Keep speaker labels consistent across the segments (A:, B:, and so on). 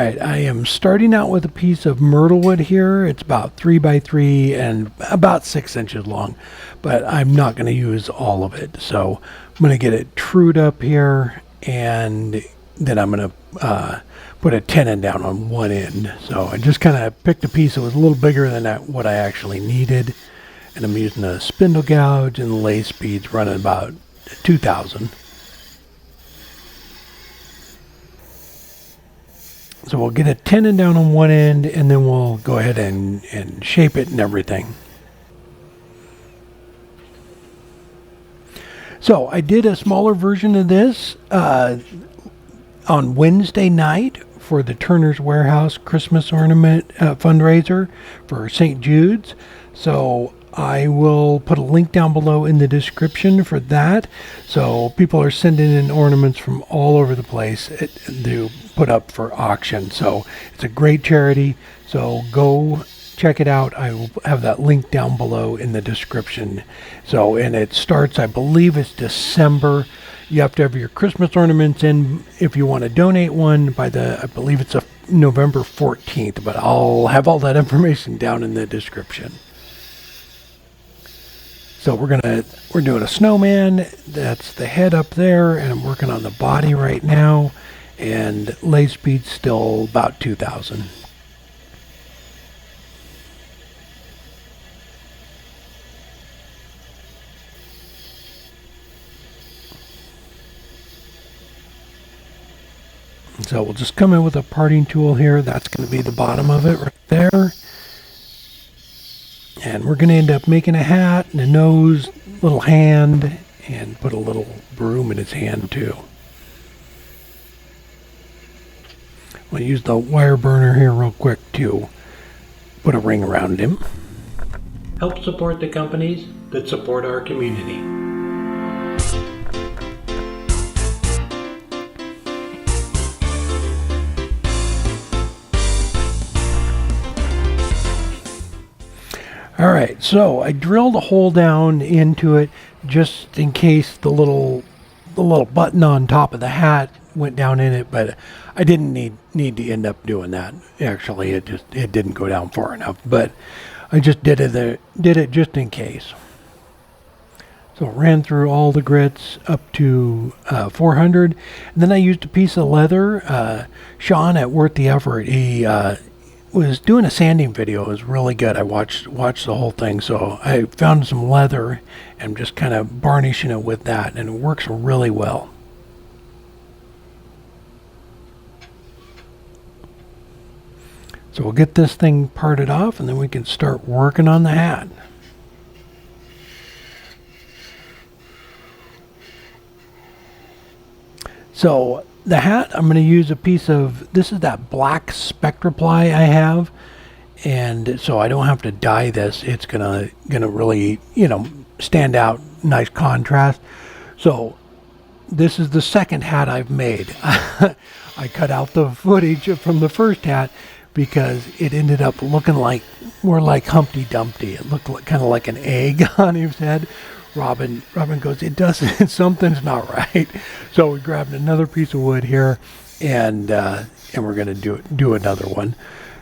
A: Alright, I am starting out with a piece of myrtle wood here. It's about 3 by 3 and about 6 inches long, but I'm not going to use all of it. So I'm going to get it trued up here, and then I'm going to put a tenon down on one end. So I just kind of picked a piece that was a little bigger than what I actually needed, and I'm using a spindle gouge, and the lathe speed's running about 2,000. So we'll get a tenon down on one end, and then we'll go ahead and shape it and everything. So I did a smaller version of this on Wednesday night for the Turner's Warehouse Christmas ornament fundraiser for St. Jude's. So I will put a link down below in the description for that. So people are sending in ornaments from all over the place to put up for auction. So it's a great charity. So go check it out. I will have that link down below in the description. So, and it starts, I believe it's December. You have to have your Christmas ornaments in if you want to donate one by I believe it's November 14th, but I'll have all that information down in the description. So we're doing a snowman. That's the head up there, and I'm working on the body right now, and lathe speed's still about 2,000. So we'll just come in with a parting tool here. That's going to be the bottom of it right there. And we're going to end up making a hat and a nose, little hand, and put a little broom in his hand too. We'll use the wire burner here real quick to put a ring around him. Help support the companies that support our community. Alright, so I drilled a hole down into it just in case the little button on top of the hat went down in it, but I didn't need to end up doing that. Actually, it didn't go down far enough, but I just did it just in case. So ran through all the grits up to 400, and then I used a piece of leather. Sean at Worth the Effort, he was doing a sanding video. It was really good. I watched the whole thing, so I found some leather and just kind of varnishing it with that, and it works really well. So we'll get this thing parted off, and then we can start working on the hat. So the hat, I'm going to use a piece of, this is that black Spectra ply I have, and so I don't have to dye this. It's gonna really, stand out, nice contrast. So this is the second hat I've made. I cut out the footage from the first hat because it ended up looking more like Humpty Dumpty. It looked kind of like an egg on his head. Robin goes, it doesn't, something's not right. So we grabbed another piece of wood here, and we're gonna do another one.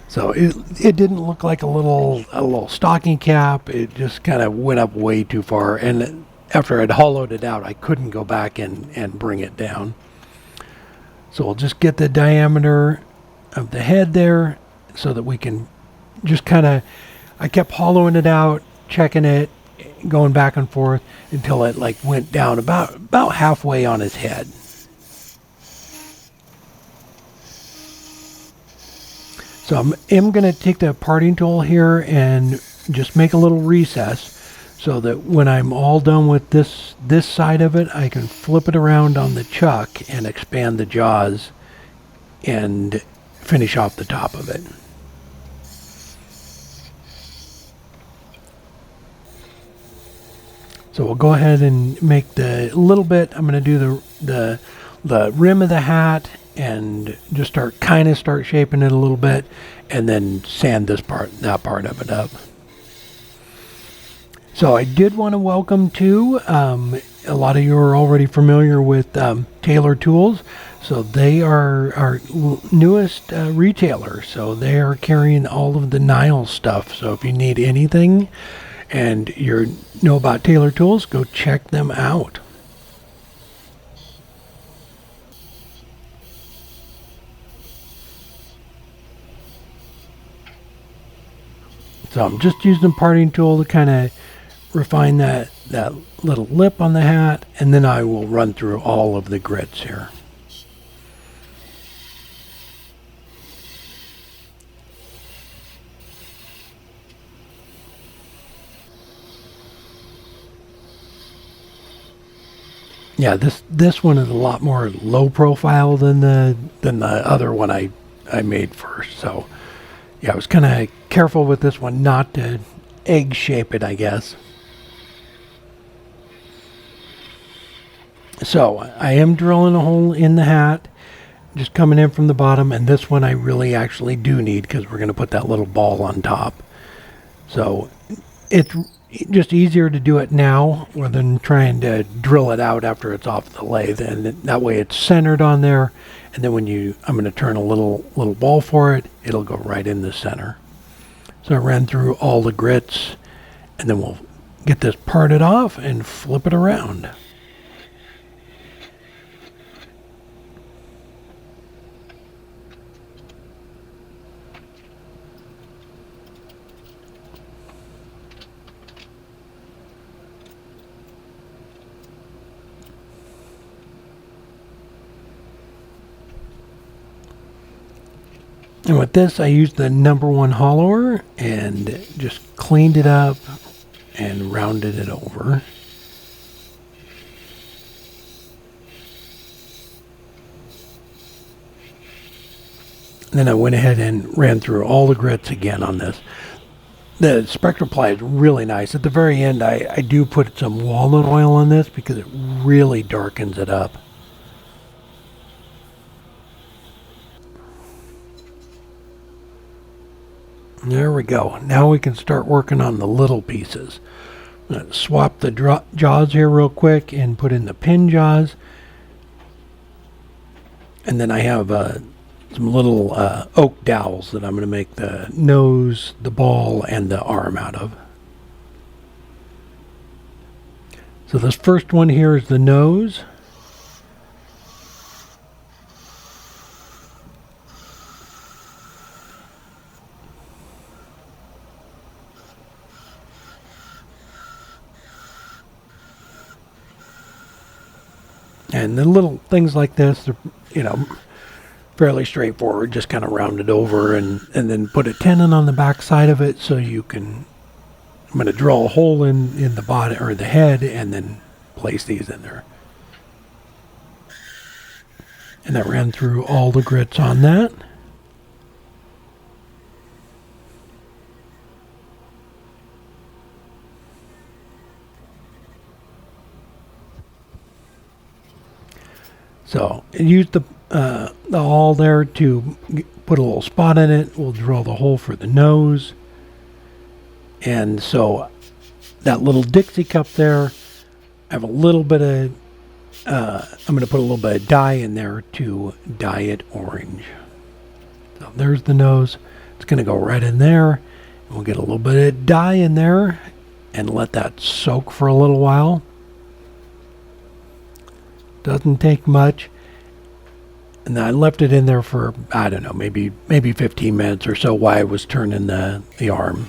A: So it didn't look like a little stocking cap. It just kind of went up way too far, and after I'd hollowed it out, I couldn't go back and bring it down. So we'll just get the diameter of the head there so that we can just I kept hollowing it out, checking it, going back and forth until it went down about halfway on his head. So I'm going to take the parting tool here and just make a little recess so that when I'm all done with this side of it, I can flip it around on the chuck and expand the jaws and finish off the top of it. So we'll go ahead and make the little bit. I'm going to do the rim of the hat and just start shaping it a little bit, and then sand that part of it up. So I did want to welcome too, a lot of you are already familiar with Taylor Tools. So they are our newest retailer. So they are carrying all of the Niles stuff. So if you need anything and you know about Taylor Tools, go check them out. So I'm just using a parting tool to kind of refine that little lip on the hat, and then I will run through all of the grits here. Yeah, this one is a lot more low profile than the other one I made first. So yeah, I was kind of careful with this one not to egg shape it, I guess. So I am drilling a hole in the hat, just coming in from the bottom, and this one I really actually do need because we're going to put that little ball on top. So it's just easier to do it now rather than trying to drill it out after it's off the lathe, and that way it's centered on there, and then when I'm going to turn a little ball for it, it'll go right in the center. So I ran through all the grits, and then we'll get this parted off and flip it around. And with this, I used the #1 hollower and just cleaned it up and rounded it over. And then I went ahead and ran through all the grits again on this. The spectral ply is really nice. At the very end, I do put some walnut oil on this because it really darkens it up. There we go. Now we can start working on the little pieces. I'm going to swap the jaws here real quick and put in the pin jaws. And then I have some little oak dowels that I'm going to make the nose, the ball, and the arm out of. So this first one here is the nose. And the little things like this, they're, fairly straightforward. Just kind of round it over and then put a tenon on the back side of it so you can. I'm going to drill a hole in the body or the head and then place these in there. And I ran through all the grits on that. So use the awl there to put a little spot in it. We'll drill the hole for the nose. And so that little Dixie cup there, I have a little bit of, I'm going to put a little bit of dye in there to dye it orange. So there's the nose. It's going to go right in there. And we'll get a little bit of dye in there and let that soak for a little while. Doesn't take much. And I left it in there for, I don't know, maybe 15 minutes or so while I was turning the arm.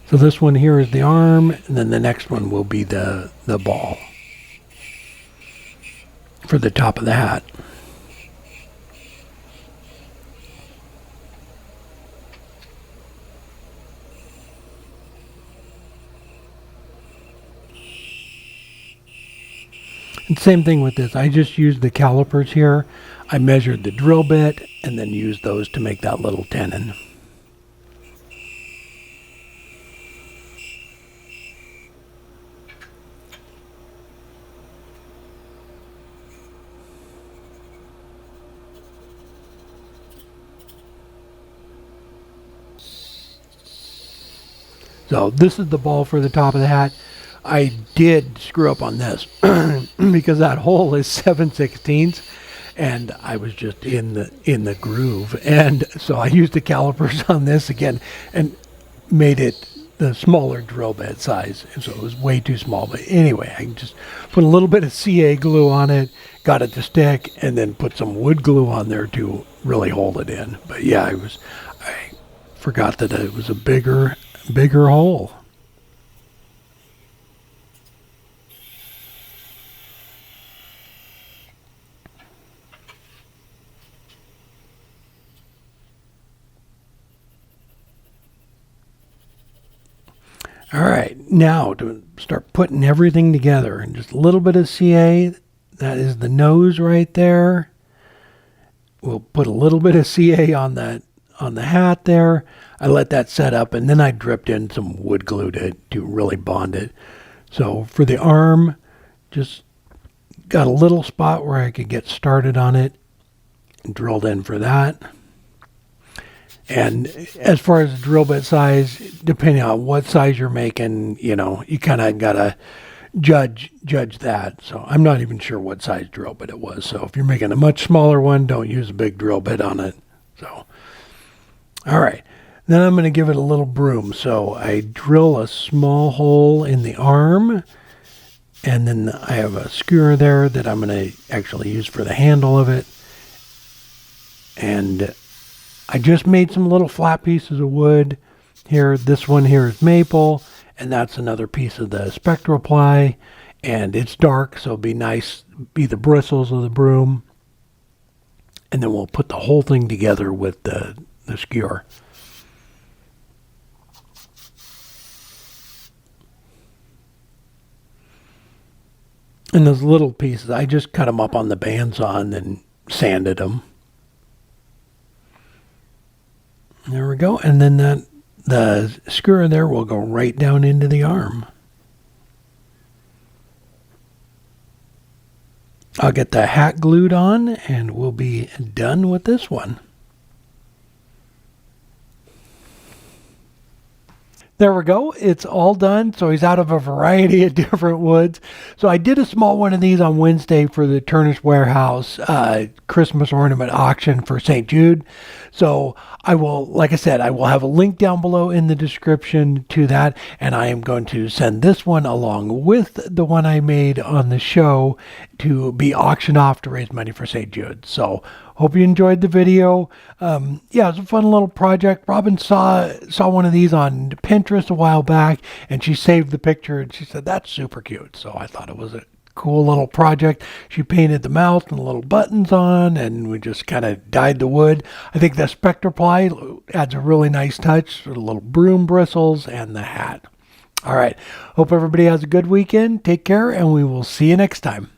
A: So this one here is the arm, and then the next one will be the ball for the top of the hat. And same thing with this. I just used the calipers here. I measured the drill bit and then used those to make that little tenon. So this is the ball for the top of the hat. I did screw up on this because that hole is 7/16, and I was just in the groove, and so I used the calipers on this again and made it the smaller drill bit size, and so it was way too small. But anyway, I just put a little bit of CA glue on it, got it to stick, and then put some wood glue on there to really hold it in. But yeah, I forgot that it was a bigger hole. All right, now to start putting everything together, and just a little bit of CA. That is the nose right there. We'll put a little bit of CA on the hat there. I let that set up, and then I dripped in some wood glue to really bond it. So for the arm, just got a little spot where I could get started on it, and drilled in for that. And as far as the drill bit size, depending on what size you're making, you kind of got to judge that. So I'm not even sure what size drill bit it was. So if you're making a much smaller one, don't use a big drill bit on it. So, all right. Then I'm going to give it a little broom. So I drill a small hole in the arm, and then I have a skewer there that I'm going to actually use for the handle of it. And I just made some little flat pieces of wood here. This one here is maple, and that's another piece of the spectral ply, and it's dark, so it'll be nice, be the bristles of the broom. And then we'll put the whole thing together with the skewer. And those little pieces, I just cut them up on the bandsaw and sanded them. There we go. And then the skewer there will go right down into the arm. I'll get the hat glued on, and we'll be done with this one. There we go. It's all done. So he's out of a variety of different woods. So I did a small one of these on Wednesday for the Turnish Warehouse Christmas ornament auction for St. Jude. So I will, like I said, I will have a link down below in the description to that. And I am going to send this one along with the one I made on the show to be auctioned off to raise money for St. Jude. So hope you enjoyed the video. Yeah, it was a fun little project. Robin saw one of these on Pinterest a while back, and she saved the picture, and she said, that's super cute. So I thought it was a cool little project. She painted the mouth and the little buttons on, and we just kind of dyed the wood. I think the spectral ply adds a really nice touch, the little broom bristles, and the hat. All right. Hope everybody has a good weekend. Take care, and we will see you next time.